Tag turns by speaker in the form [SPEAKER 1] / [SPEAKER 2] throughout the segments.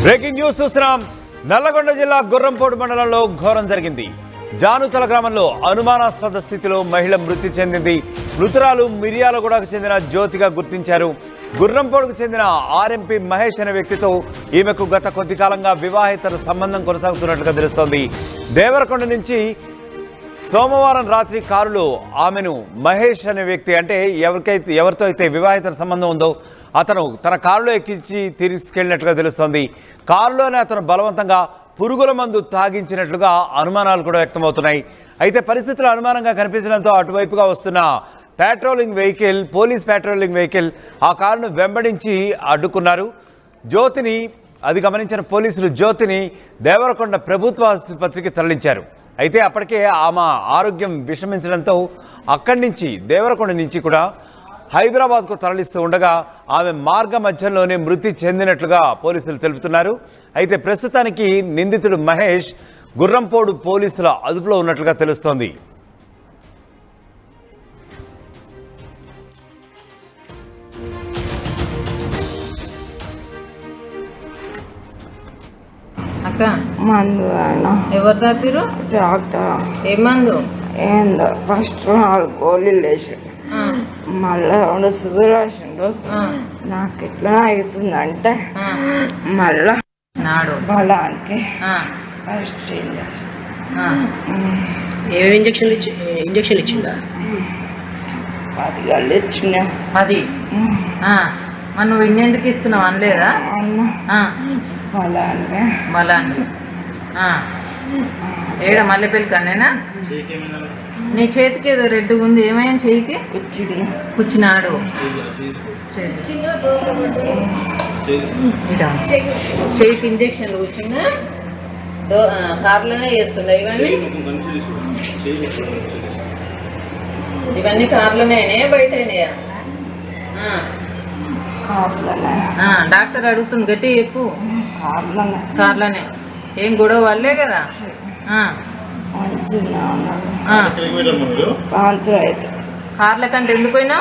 [SPEAKER 1] Breaking news చూస్తున్నాం. నల్లగొండ జిల్లా గుర్రంపోడు మండలంలో ఘోరం జరిగింది. జానుతల గ్రామంలో అనుమానాస్పద స్థితిలో మహిళ మృతి చెందింది. మృతురాలు మిర్యాలగూడకు చెందిన జ్యోతిగా గుర్తించారు. గుర్రంపోడుకు చెందిన ఆర్ఎంపీ మహేష్ అనే వ్యక్తితో ఈమెకు గత కొద్ది కాలంగా వివాహేతర సంబంధం కొనసాగుతున్నట్లుగా తెలుస్తోంది. దేవరకొండ నుంచి సోమవారం రాత్రి కారులో ఆమెను మహేష్ అనే వ్యక్తి, అంటే ఎవరితో అయితే వివాహిత సంబంధం ఉందో అతను తన కారులో ఎక్కించి తీసుకెళ్లినట్లుగా తెలుస్తోంది. కారులోనే అతను బలవంతంగా పురుగుల మందు తాగించినట్లుగా అనుమానాలు కూడా వ్యక్తమవుతున్నాయి. అయితే పరిస్థితులు అనుమానంగా కనిపించడంతో అటువైపుగా వస్తున్న పోలీస్ పెట్రోలింగ్ వెహికల్ ఆ కారును వెంబడించి అడ్డుకున్నారు. అది గమనించిన పోలీసులు జ్యోతిని దేవరకొండ ప్రభుత్వ ఆసుపత్రికి తరలించారు. అయితే అప్పటికే ఆమె ఆరోగ్యం విషమించడంతో అక్కడి నుంచి దేవరకొండ నుంచి కూడా హైదరాబాద్కు తరలిస్తూ ఉండగా ఆమె మార్గ మధ్యంలోనే మృతి చెందినట్లుగా పోలీసులు తెలుపుతున్నారు. అయితే ప్రస్తుతానికి నిందితుడు మహేష్ గుర్రంపోడు పోలీసుల అదుపులో ఉన్నట్లుగా తెలుస్తోంది.
[SPEAKER 2] మందు
[SPEAKER 3] ఎవరు తాపిరు?
[SPEAKER 2] డాక్టర్.
[SPEAKER 3] ఏ మందు?
[SPEAKER 2] ఏందో ఫస్ట్ 4 గోళీలు వేసాడు, మళ్ళా 2 షుగర్ రాసిండు. నాకు ఎట్లా అవుతుందంటే మళ్ళా బలానికి ఫస్ట్
[SPEAKER 4] ఏమేమి ఇంజక్షన్లు ఇచ్చిందా?
[SPEAKER 2] 10 గళ్ళు ఇచ్చిన.
[SPEAKER 3] 10? మరి నువ్వు ఇన్నెందుకు ఇస్తున్నావు అనలేదా? బలానికి ఏడ మల్లెపల్లి కన్నేనా? నీ చేతికి ఏదో రెడ్గా ఉంది, ఏమైనా చేయికి? కూర్చున్నాడు. చేయికి ఇంజక్షన్లు కూర్చున్నా కార్లోనే చేస్తుండ. ఇవన్నీ కార్లోనే బయటనేయా? డాక్టర్ అడుగుతుంది, గట్టి చెప్పు. కార్లోనే. ఏం గొడవ వాళ్ళే కదా? కార్ల కంటే ఎందుకు పోయినా?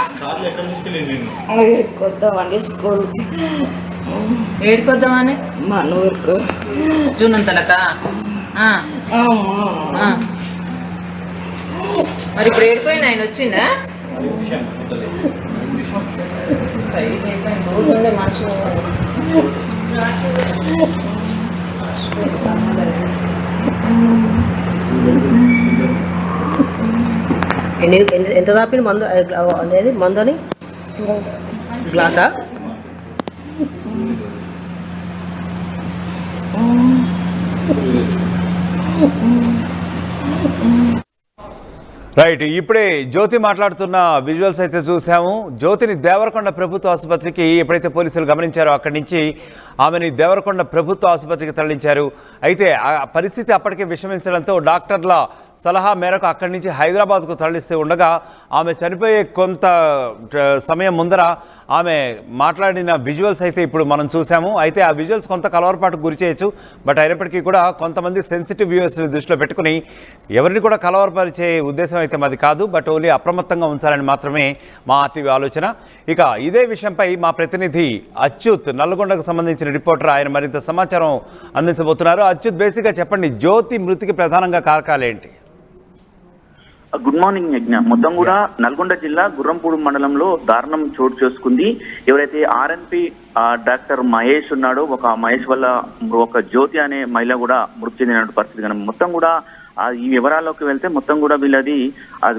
[SPEAKER 2] కొద్దామండి స్కూల్.
[SPEAKER 3] ఏడుకొద్దామని?
[SPEAKER 2] మన ఊరుకు.
[SPEAKER 3] జూనంతలకా? మరి ఇప్పుడు ఏడుకోయినా ఆయన వచ్చిందా? రోజు ఉండే మనిషి
[SPEAKER 4] ఎంత తాపిన మందు అనేది? మందు అని గ్లాసా?
[SPEAKER 1] రైట్, ఇప్పుడే జ్యోతి మాట్లాడుతున్న విజువల్స్ అయితే చూసాము. జ్యోతిని దేవరకొండ ప్రభుత్వ ఆసుపత్రికి ఎప్పుడైతే పోలీసులు గమనించారో అక్కడి నుంచి ఆమెని దేవరకొండ ప్రభుత్వ ఆసుపత్రికి తరలించారు. అయితే ఆ పరిస్థితి అప్పటికే విషమించడంతో డాక్టర్ల సలహా మేరకు అక్కడి నుంచి హైదరాబాద్కు తరలిస్తూ ఉండగా ఆమె చనిపోయే కొంత సమయం ముందర ఆమె మాట్లాడిన విజువల్స్ అయితే ఇప్పుడు మనం చూసాము. అయితే ఆ విజువల్స్ కొంత కలవరపాటుకు గురి చేయొచ్చు. బట్ అయినప్పటికీ కూడా కొంతమంది సెన్సిటివ్ వ్యూవర్స్ని దృష్టిలో పెట్టుకుని ఎవరిని కూడా కలవరపరిచే ఉద్దేశం అయితే మాది కాదు. బట్ ఓన్లీ అప్రమత్తంగా ఉంచాలని మాత్రమే మా ఆర్టీవీ ఆలోచన. ఇక ఇదే విషయంపై మా ప్రతినిధి అచ్యుత్, నల్గొండకు సంబంధించిన రిపోర్టర్, ఆయన మరింత సమాచారం అందించబోతున్నారు. అచ్యుత్, బేసిక్గా చెప్పండి, జ్యోతి మృతికి ప్రధానంగా కారకాలేంటి?
[SPEAKER 5] గుడ్ మార్నింగ్ యజ్ఞ. మొత్తం కూడా నల్గొండ జిల్లా గుర్రంపూడు మండలంలో దారుణం చోటు చేసుకుంది. ఎవరైతే ఆర్ఎన్పి డాక్టర్ మహేష్ ఉన్నాడో, ఒక మహేష్ వల్ల ఒక జ్యోతి అనే మహిళ కూడా మృతి చెందిన పరిస్థితి. కానీ మొత్తం కూడా ఈ వివరాల్లోకి వెళ్తే మొత్తం కూడా వీళ్ళది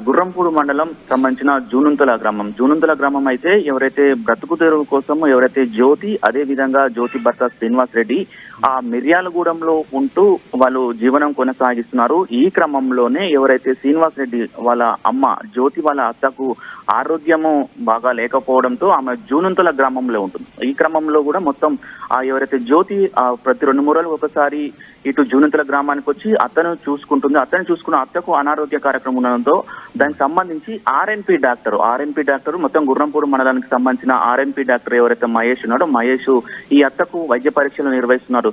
[SPEAKER 5] గుర్రంపూడు మండలం సంబంధించిన జూనుంతల గ్రామం అయితే ఎవరైతే బ్రతుకు తెరువు కోసం ఎవరైతే జ్యోతి, అదే విధంగా జ్యోతి భర్త శ్రీనివాస్ రెడ్డి ఆ మిర్యాలగూడెంలో ఉంటూ వాళ్ళు జీవనం కొనసాగిస్తున్నారు. ఈ క్రమంలోనే ఎవరైతే శ్రీనివాస్ రెడ్డి వాళ్ళ అమ్మ జ్యోతి వాళ్ళ అత్తకు ఆరోగ్యము బాగా లేకపోవడంతో ఆమె జూనుంతల గ్రామంలో ఉంటుంది. ఈ క్రమంలో కూడా మొత్తం ఎవరైతే జ్యోతి ప్రతి 2-3 రోజులకు ఒకసారి ఇటు జూనుంతల గ్రామానికి వచ్చి అతను చూసుకుంటుంది. అతను చూసుకున్న అత్తకు అనారోగ్య కార్యక్రమం ఉండడంతో దానికి సంబంధించి ఆర్ఎన్పి డాక్టర్ మొత్తం గుర్రంపూడి మండలానికి సంబంధించిన ఆర్ఎన్పి డాక్టర్ ఎవరైతే మహేష్ ఉన్నాడో, మహేష్ ఈ అత్తకు వైద్య పరీక్షలు నిర్వహిస్తున్నారు.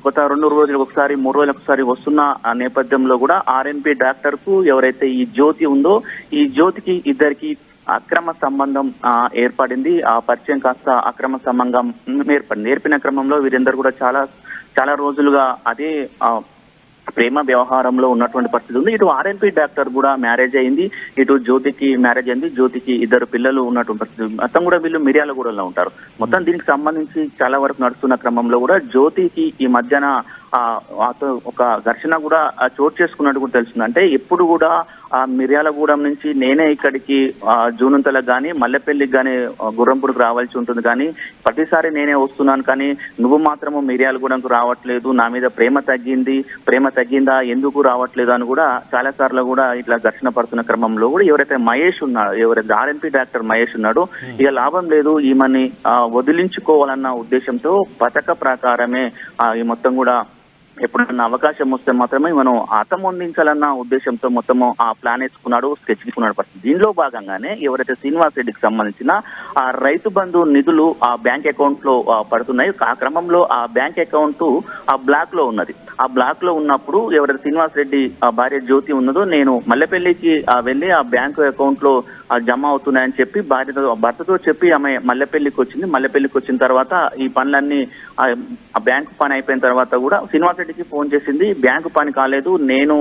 [SPEAKER 5] గత 2 రోజులకు ఒకసారి 3 రోజులకు ఒకసారి వస్తున్న నేపథ్యంలో కూడా ఆర్ఎన్పి డాక్టర్ కు ఎవరైతే ఈ జ్యోతి ఉందో, ఈ జ్యోతికి ఇద్దరికి అక్రమ సంబంధం ఏర్పడింది. ఆ పరిచయం కాస్త అక్రమ సంబంధం ఏర్పడింది. ఏర్పిన క్రమంలో వీరందరూ కూడా చాలా రోజులుగా అదే ప్రేమ వ్యవహారంలో ఉన్నటువంటి పరిస్థితి ఉంది. ఇటు ఆర్ఎన్పి డాక్టర్ కూడా మ్యారేజ్ అయింది, ఇటు జ్యోతికి మ్యారేజ్ అయింది, జ్యోతికి 2 పిల్లలు ఉన్నటువంటి పరిస్థితి. మొత్తం కూడా వీళ్ళు మిర్యాలగూడలో ఉంటారు. మొత్తం దీనికి సంబంధించి చాలా వరకు నడుస్తున్న క్రమంలో కూడా జ్యోతికి ఈ మధ్యన ఒక ఘర్షణ కూడా చోటు చేసుకున్నట్టు కూడా తెలుస్తుంది. అంటే ఎప్పుడు కూడా మిర్యాలగూడెం నుంచి నేనే ఇక్కడికి జూనంతలకు కానీ మల్లెపల్లికి కానీ గుర్రంపూడికి రావాల్సి ఉంటుంది, కానీ ప్రతిసారి నేనే వస్తున్నాను, కానీ నువ్వు మాత్రము మిర్యాలగూడెంకు రావట్లేదు, నా మీద ప్రేమ తగ్గిందా, ఎందుకు రావట్లేదు అని కూడా చాలా సార్లు కూడా ఇట్లా ఘర్షణ పడుతున్న క్రమంలో కూడా ఎవరైతే మహేష్ ఉన్నాడో, ఎవరైతే ఆర్ఎన్పి డాక్టర్ మహేష్ ఉన్నాడో, ఇక లాభం లేదు ఈమెని వదిలించుకోవాలన్న ఉద్దేశంతో పథక ప్రకారమే ఈ మొత్తం కూడా ఎప్పుడన్నా అవకాశం వస్తే మాత్రమే మనం ఆతమొందించాలన్న ఉద్దేశంతో మొత్తము ఆ ప్లాన్ వేసుకున్నాడు, స్కెచ్ తీసుకున్నాడు పరిస్థితి. దీనిలో భాగంగానే ఎవరైతే శ్రీనివాస్ రెడ్డికి సంబంధించిన ఆ రైతు బంధు నిధులు ఆ బ్యాంక్ అకౌంట్ లో పడుతున్నాయి. ఆ క్రమంలో ఆ బ్యాంక్ అకౌంట్ ఆ బ్లాక్ లో ఉన్నది. ఆ బ్లాక్ లో ఉన్నప్పుడు ఎవరైతే శ్రీనివాస్ రెడ్డి భార్య జ్యోతి ఉన్నదో, నేను మల్లెపల్లికి వెళ్ళి ఆ బ్యాంకు అకౌంట్ లో జమ అవుతున్నాయని చెప్పి భర్తతో చెప్పి ఆమె మల్లెపల్లికి వచ్చింది. మల్లెపల్లికి వచ్చిన తర్వాత ఈ పనులన్నీ ఆ బ్యాంకు పని అయిపోయిన తర్వాత కూడా శ్రీనివాస్ రెడ్డికి ఫోన్ చేసింది. బ్యాంకు పని కాలేదు, నేను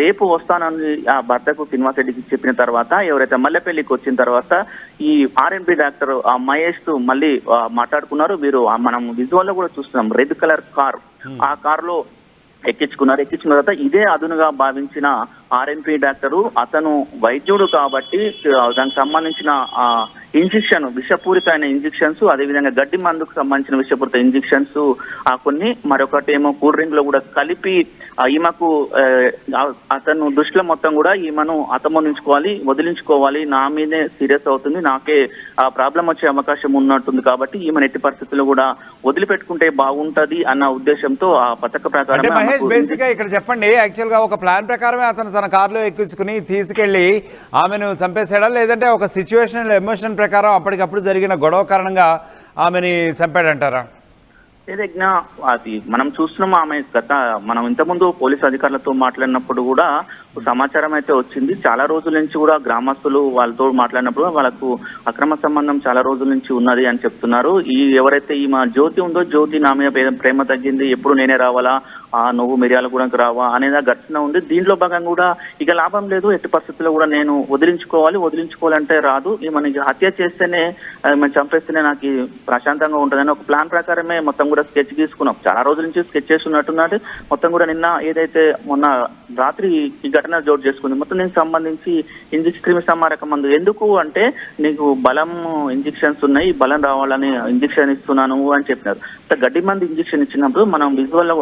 [SPEAKER 5] రేపు వస్తానని ఆ భర్తకు శ్రీనివాస్ రెడ్డికి చెప్పిన తర్వాత ఎవరైతే మల్లెపల్లికి వచ్చిన తర్వాత ఈ ఆర్ఎన్పి డాక్టర్ ఆ మహేష్ తో మళ్ళీ మాట్లాడుకున్నారు. వీరు మనం విజువల్ లో కూడా చూస్తున్నాం, రెడ్ కలర్ కార్, ఆ కార్ లో ఎక్కించుకున్న తర్వాత ఇదే అదునుగా భావించిన ఆర్ఎన్పి డాక్టరు, అతను వైద్యుడు కాబట్టి దానికి సంబంధించిన ఇంజెక్షన్, విషపూరితమైన ఇంజెక్షన్స్, అదేవిధంగా గడ్డి మందుకు సంబంధించిన విషపూరిత ఇంజెక్షన్స్ కొన్ని, మరొకటి ఏమో కూల్ డ్రింక్ లో కూడా కలిపి ఈమెకు అతను దృష్టిలో మొత్తం కూడా ఈమెను అతమొందించుకోవాలి, వదిలించుకోవాలి, నా మీదే సీరియస్ అవుతుంది, నాకే ప్రాబ్లం వచ్చే అవకాశం ఉన్నట్టుంది కాబట్టి ఈమెను ఎట్టి పరిస్థితుల్లో కూడా వదిలిపెట్టుకుంటే బాగుంటది అన్న ఉద్దేశంతో ఆ పథక ప్రకారం.
[SPEAKER 1] మహేష్ బేసిక్ గా ఇక్కడ చెప్పండి, యాక్చువల్ గా ఒక ప్లాన్ ప్రకారమే అతను తన కారులో ఎక్కించుకుని తీసుకెళ్లి ఆమెను చంపేశాడా, లేదంటే ఒక సిచ్యువేషన్ ఎమోషన్ ప్రకారం అప్పటికప్పుడు జరిగిన గొడవ కారణంగా ఆమెని చంపాడంటారా?
[SPEAKER 5] ఏదైనా అది మనం చూస్తున్నాం. ఆమె మనం ఇంతకుముందు పోలీసు అధికారులతో మాట్లాడినప్పుడు కూడా సమాచారం అయితే వచ్చింది. చాలా రోజుల నుంచి కూడా గ్రామస్తులు వాళ్ళతో మాట్లాడినప్పుడు వాళ్ళకు అక్రమ సంబంధం చాలా రోజుల నుంచి ఉన్నది అని చెప్తున్నారు. ఎవరైతే ఈమె జ్యోతి ఉందో, జ్యోతి నా మీద ప్రేమ తగ్గింది, ఎప్పుడు నేనే రావాలా, నువ్వు మిర్యాలగూడెంకు రావా అనేది ఘర్షణ ఉంది. దీంట్లో భాగంగా కూడా ఇక లాభం లేదు, ఎట్టి పరిస్థితుల్లో కూడా నేను వదిలించుకోవాలంటే రాదు, మనకి హత్య చేస్తేనే మనం చంపేస్తేనే నాకు ప్రశాంతంగా ఉంటుందని ఒక ప్లాన్ ప్రకారమే మొత్తం కూడా స్కెచ్ తీసుకున్నాం. చాలా రోజుల నుంచి స్కెచ్ చేస్తున్నట్టున్నది. మొత్తం కూడా నిన్న ఏదైతే మొన్న రాత్రి ఈ ఘటన జోడు చేసుకుంది. మొత్తం దీనికి సంబంధించి క్రిమి సంహారక మందు ఎందుకు అంటే, నీకు బలం ఇంజెక్షన్స్ ఉన్నాయి, బలం రావాలని ఇంజెక్షన్ ఇస్తున్నాను అని చెప్పినారు. గడ్డి మంది ఇంజెక్షన్ ఇచ్చినప్పుడు మనం విజువల్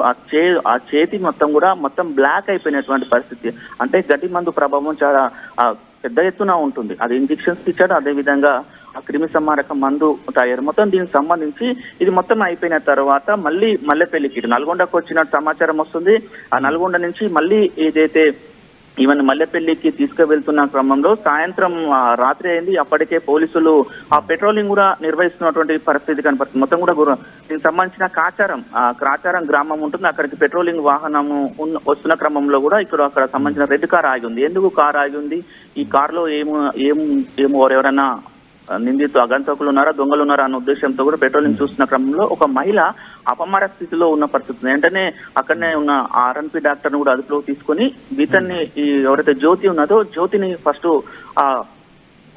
[SPEAKER 5] ఆ చేతి మొత్తం బ్లాక్ అయిపోయినటువంటి పరిస్థితి. అంటే గడ్డి మందు ప్రభావం చాలా పెద్ద ఎత్తున ఉంటుంది. అది ఇంజెక్షన్స్ ఇచ్చాడు, అదేవిధంగా ఆ క్రిమి సంహారక మందు తయారు. మొత్తం దీనికి సంబంధించి ఇది మొత్తం అయిపోయిన తర్వాత మళ్ళీ మల్లెపల్లికి నల్గొండకు వచ్చిన సమాచారం వస్తుంది. ఆ నల్గొండ నుంచి మళ్ళీ ఏదైతే ఈవెన్ మల్లెపల్లికి తీసుకువెళ్తున్న క్రమంలో సాయంత్రం రాత్రి అయింది. అప్పటికే పోలీసులు ఆ పెట్రోలింగ్ కూడా నిర్వహిస్తున్నటువంటి పరిస్థితి కనపడుతుంది. మొత్తం కూడా దీనికి సంబంధించిన క్రాచారం గ్రామం ఉంటుంది, అక్కడికి పెట్రోలింగ్ వాహనము వస్తున్న క్రమంలో కూడా అక్కడ సంబంధించిన రెడ్ కార్ ఆగి ఉంది. ఎందుకు కార్ ఆగి ఉంది, ఈ కారులో ఎవరైనా నిందితు అగంతకులు ఉన్నారా, దొంగలు ఉన్నారా అన్న ఉద్దేశంతో కూడా పెట్రోలింగ్ చూస్తున్న క్రమంలో ఒక మహిళ అపమార స్థితిలో ఉన్న పరిస్థితి. వెంటనే అక్కడనే ఉన్న ఆర్ఎన్పి డాక్టర్ని కూడా అదుపులో తీసుకొని ఇతన్ని ఎవరైతే జ్యోతి ఉన్నదో జ్యోతిని ఫస్ట్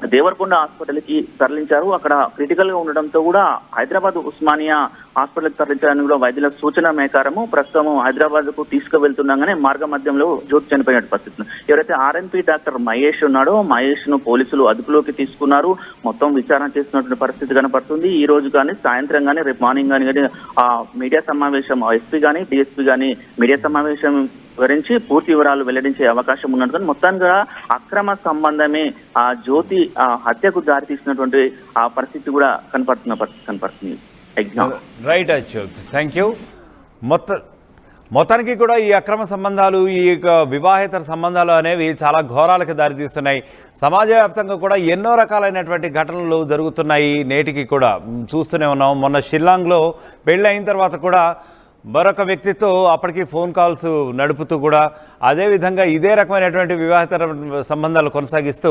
[SPEAKER 5] దేవరకొండ హాస్పిటల్కి తరలించారు. అక్కడ క్రిటికల్ గా ఉండడంతో కూడా హైదరాబాద్ ఉస్మానియా హాస్పిటల్కి తరలించడానికి కూడా వైద్యుల సూచన మేకారము ప్రస్తుతం హైదరాబాద్ కు తీసుకువెళ్తుండగానే మార్గ మధ్యంలో జ్యోతి చనిపోయిన పరిస్థితి. ఎవరైతే ఆర్ఎన్పి డాక్టర్ మహేష్ ఉన్నాడో మహేష్ ను పోలీసులు అదుపులోకి తీసుకున్నారు. మొత్తం విచారణ చేస్తున్నటువంటి పరిస్థితి కనపడుతుంది. ఈ రోజు కానీ సాయంత్రం కానీ రేపు మార్నింగ్ కానీ మీడియా సమావేశం ఎస్పీ కానీ డిఎస్పీ కానీ మీడియా సమావేశం గురించి పూర్తి వివరాలు వెల్లడించే అవకాశం ఉన్నట్టు మొత్తంగా అక్రమ సంబంధమే ఆ జ్యోతి హత్యకు దారి తీసినటువంటి ఆ పరిస్థితి కూడా కనపడుతుంది.
[SPEAKER 1] Right Achyut, thank you. మొత్తానికి కూడా ఈ అక్రమ సంబంధాలు, ఈ వివాహేతర సంబంధాలు అనేవి చాలా ఘోరాలకు దారితీస్తున్నాయి. సమాజ వ్యాప్తంగా కూడా ఎన్నో రకాలైనటువంటి ఘటనలు జరుగుతున్నాయి. నేటికి కూడా చూస్తూనే ఉన్నాం. మొన్న షిల్లాంగ్లో పెళ్ళి అయిన తర్వాత కూడా మరొక వ్యక్తితో అప్పటికి ఫోన్ కాల్స్ నడుపుతూ కూడా అదేవిధంగా ఇదే రకమైనటువంటి వివాహేతర సంబంధాలు కొనసాగిస్తూ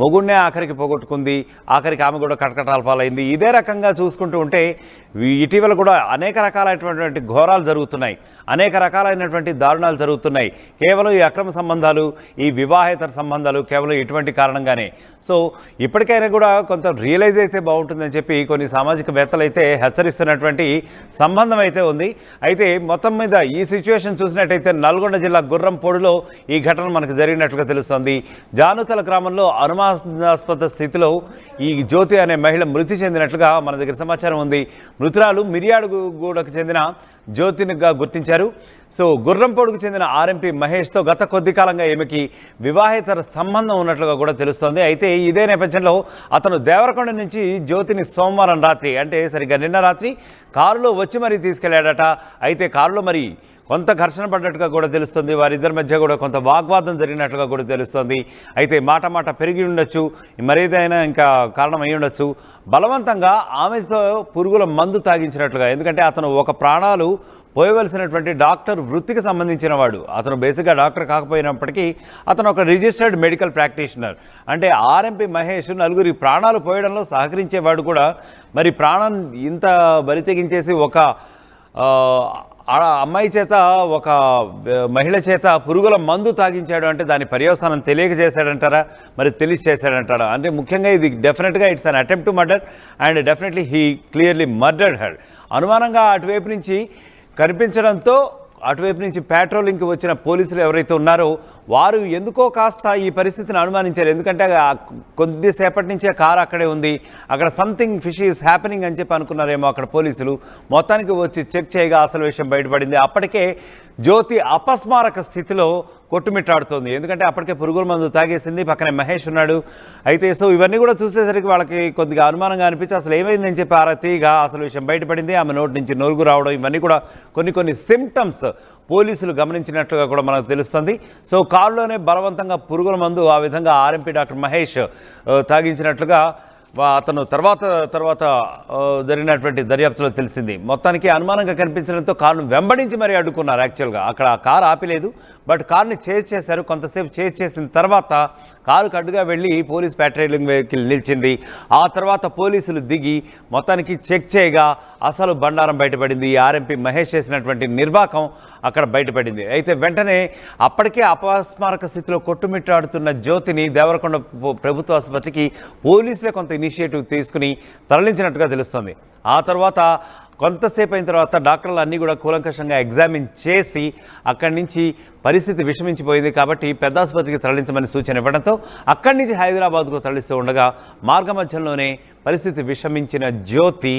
[SPEAKER 1] మొగుడినే ఆఖరికి పోగొట్టుకుంది, ఆఖరికి ఆమె కూడా కటకటాల పాలైంది. ఇదే రకంగా చూసుకుంటూ ఉంటే ఇటీవల కూడా అనేక రకాలైనటువంటి ఘోరాలు జరుగుతున్నాయి, అనేక రకాలైనటువంటి దారుణాలు జరుగుతున్నాయి. కేవలం ఈ అక్రమ సంబంధాలు, ఈ వివాహేతర సంబంధాలు కేవలం ఇటువంటి కారణంగానే. సో ఇప్పటికైనా కూడా కొంత రియలైజ్ అయితే బాగుంటుందని చెప్పి కొన్ని సామాజికవేత్తలు అయితే హెచ్చరిస్తున్నటువంటి సంబంధం అయితే ఉంది. అయితే మొత్తం మీద ఈ సిచ్యువేషన్ చూసినట్టయితే నల్గొండ జిల్లా గుర్రంపోడులో ఈ ఘటన మనకు జరిగినట్లుగా తెలుస్తోంది. జానుతల గ్రామంలో అనుమానాస్పద స్థితిలో ఈ జ్యోతి అనే మహిళ మృతి చెందినట్లుగా మన దగ్గర సమాచారం ఉంది. మృతురాలు మిర్యాడుగూడకు చెందిన జ్యోతినిగా గుర్తించారు. సో గుర్రంపోడుకు చెందిన ఆర్ఎంపీ మహేష్తో గత కొద్ది కాలంగా ఈమెకి వివాహేతర సంబంధం ఉన్నట్లుగా కూడా తెలుస్తోంది. అయితే ఇదే నేపథ్యంలో అతను దేవరకొండ నుంచి జ్యోతిని సోమవారం రాత్రి, అంటే సరిగ్గా నిన్న రాత్రి కారులో వచ్చి మరీ తీసుకెళ్లాడట. అయితే కారులో మరి కొంత ఘర్షణ పడ్డట్టుగా కూడా తెలుస్తుంది. వారిద్దరి మధ్య కూడా కొంత వాగ్వాదం జరిగినట్లుగా కూడా తెలుస్తుంది. అయితే మాట పెరిగి ఉండొచ్చు, మరేదైనా ఇంకా కారణం అయి ఉండొచ్చు. బలవంతంగా ఆమెతో పురుగుల మందు తాగించినట్లుగా, ఎందుకంటే అతను ఒక ప్రాణాలు పోయవలసినటువంటి డాక్టర్ వృత్తికి సంబంధించిన వాడు. అతను బేసిక్గా డాక్టర్ కాకపోయినప్పటికీ అతను ఒక రిజిస్టర్డ్ మెడికల్ ప్రాక్టీషనర్. అంటే ఆర్ఎంపీ మహేష్ నలుగురి ప్రాణాలు పోయడంలో సహకరించేవాడు కూడా. మరి ప్రాణం ఇంత బరితెగించేసి ఒక అమ్మాయి చేత, ఒక మహిళ చేత పురుగుల మందు తాగించాడు అంటే దాని పర్యవసానం తెలియక చేశాడంటారా, మరి తెలిసి చేశాడంటారా? అంటే ముఖ్యంగా ఇది డెఫినెట్గా it's an attempt to murder and definitely he clearly murdered her. అనుమానంగా అటువైపు నుంచి కనిపించడంతో అటువైపు నుంచి పెట్రోలింగ్కి వచ్చిన పోలీసులు ఎవరైతే ఉన్నారో వారు ఎందుకో కాస్త ఈ పరిస్థితిని అనుమానించారు. ఎందుకంటే కొద్దిసేపటి నుంచే కారు అక్కడే ఉంది, అక్కడ సంథింగ్ ఫిష్ ఈజ్ హ్యాపెనింగ్ అని చెప్పి అనుకున్నారేమో అక్కడ పోలీసులు. మొత్తానికి వచ్చి చెక్ చేయగా అసలు విషయం బయటపడింది. అప్పటికే జ్యోతి అపస్మారక స్థితిలో కొట్టుమిట్టాడుతోంది. ఎందుకంటే అప్పటికే పురుగుల మందు తాగేసింది, పక్కనే మహేష్ ఉన్నాడు. అయితే సో ఇవన్నీ కూడా చూసేసరికి వాళ్ళకి కొద్దిగా అనుమానంగా అనిపించి అసలు ఏమైందని చెప్పి ఆరా తీయగా అసలు విషయం బయటపడింది. ఆమె నోటి నుంచి నొరుగు రావడం, ఇవన్నీ కూడా కొన్ని సిమ్టమ్స్ పోలీసులు గమనించినట్లుగా కూడా మనకు తెలుస్తుంది. సో కారులోనే బలవంతంగా పురుగుల మందు ఆ విధంగా ఆర్ఎంపీ డాక్టర్ మహేష్ తాగించినట్లుగా అతను తర్వాత జరిగినటువంటి దర్యాప్తులో తెలిసింది. మొత్తానికి అనుమానంగా కనిపించడంతో కారును వెంబడించి మరీ అడ్డుకున్నారు. యాక్చువల్గా అక్కడ ఆ కారు ఆపిలేదు, బట్ కారుని చేజ్ చేశారు. కొంతసేపు చేజ్ చేసిన తర్వాత కారుకు అడ్డుగా వెళ్ళి పోలీస్ పెట్రోలింగ్ వెహికల్ నిలిచింది. ఆ తర్వాత పోలీసులు దిగి మొత్తానికి చెక్ చేయగా అసలు బండారం బయటపడింది. ఆర్ఎంపీ మహేష్ చేసినటువంటి నిర్వాకం అక్కడ బయటపడింది. అయితే వెంటనే అప్పటికే అపస్మారక స్థితిలో కొట్టుమిట్టాడుతున్న జ్యోతిని దేవరకొండ ప్రభుత్వ ఆసుపత్రికి పోలీసులే కొంత ఇనిషియేటివ్ తీసుకుని తరలించినట్టుగా తెలుస్తుంది. ఆ తర్వాత కొంతసేపు అయిన తర్వాత డాక్టర్లు అన్నీ కూడా కూలంకషంగా ఎగ్జామిన్ చేసి అక్కడి నుంచి పరిస్థితి విషమించిపోయింది కాబట్టి పెద్ద ఆసుపత్రికి తరలించమని సూచన ఇవ్వడంతో అక్కడి నుంచి హైదరాబాద్కు తరలిస్తూ ఉండగా మార్గమధ్యంలోనే పరిస్థితి విషమించిన జ్యోతి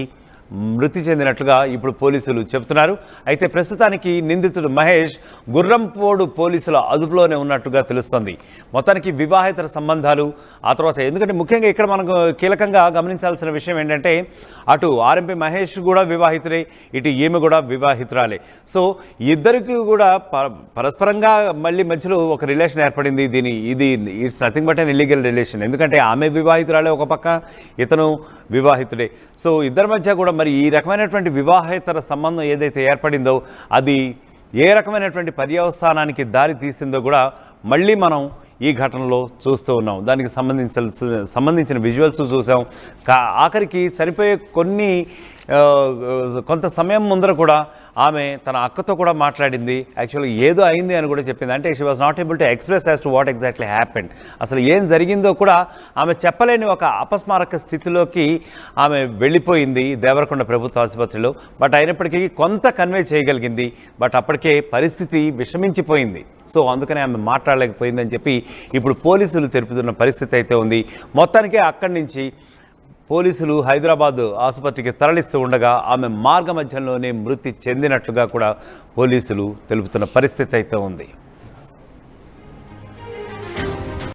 [SPEAKER 1] మృతి చెందినట్లుగా ఇప్పుడు పోలీసులు చెబుతున్నారు. అయితే ప్రస్తుతానికి నిందితుడు మహేష్ గుర్రంపోడు పోలీసుల అదుపులోనే ఉన్నట్టుగా తెలుస్తోంది. మొత్తానికి వివాహేతర సంబంధాలు, ఆ తర్వాత ఎందుకంటే ముఖ్యంగా ఇక్కడ మనకు కీలకంగా గమనించాల్సిన విషయం ఏంటంటే అటు ఆర్ఎంపీ మహేష్ కూడా వివాహితుడే, ఇటు ఈమె కూడా వివాహితురాలే. సో ఇద్దరికి కూడా పరస్పరంగా మళ్ళీ మధ్యలో ఒక రిలేషన్ ఏర్పడింది. ఇది it's nothing but an illegal relation. ఎందుకంటే ఆమె వివాహితురాలే ఒక పక్క, ఇతను వివాహితుడే. సో ఇద్దరి మధ్య కూడా మరి ఈ రకమైనటువంటి వివాహేతర సంబంధం ఏదైతే ఏర్పడిందో అది ఏ రకమైనటువంటి పర్యవసానానికి దారి తీసిందో కూడా మళ్ళీ మనం ఈ ఘటనలో చూస్తూ ఉన్నాం. దానికి సంబంధించిన విజువల్స్ చూసాం. ఆఖరికి చనిపోయే కొంత సమయం ముందర కూడా ఆమె తన అక్కతో కూడా మాట్లాడింది. యాక్చువల్గా ఏదో అయింది అని కూడా చెప్పింది. అంటే she was not able to express as to what exactly happened. అసలు ఏం జరిగిందో కూడా ఆమె చెప్పలేని ఒక అపస్మారక స్థితిలోకి ఆమె వెళ్ళిపోయింది దేవరకొండ ప్రభుత్వ ఆసుపత్రిలో. బట్ అయినప్పటికీ కొంత కన్వే చేయగలిగింది. బట్ అప్పటికే పరిస్థితి విషమించిపోయింది. సో అందుకనే ఆమె మాట్లాడలేకపోయిందని చెప్పి ఇప్పుడు పోలీసులు తెలుపుతున్న పరిస్థితి అయితే ఉంది. మొత్తానికి అక్కడి నుంచి పోలీసులు హైదరాబాద్ ఆసుపత్రికి తరలిస్తూ ఉండగా ఆమె మార్గ మధ్యంలోనే మృతి చెందినట్లుగా కూడా పోలీసులు తెలుపుతున్న పరిస్థితి అయితే ఉంది.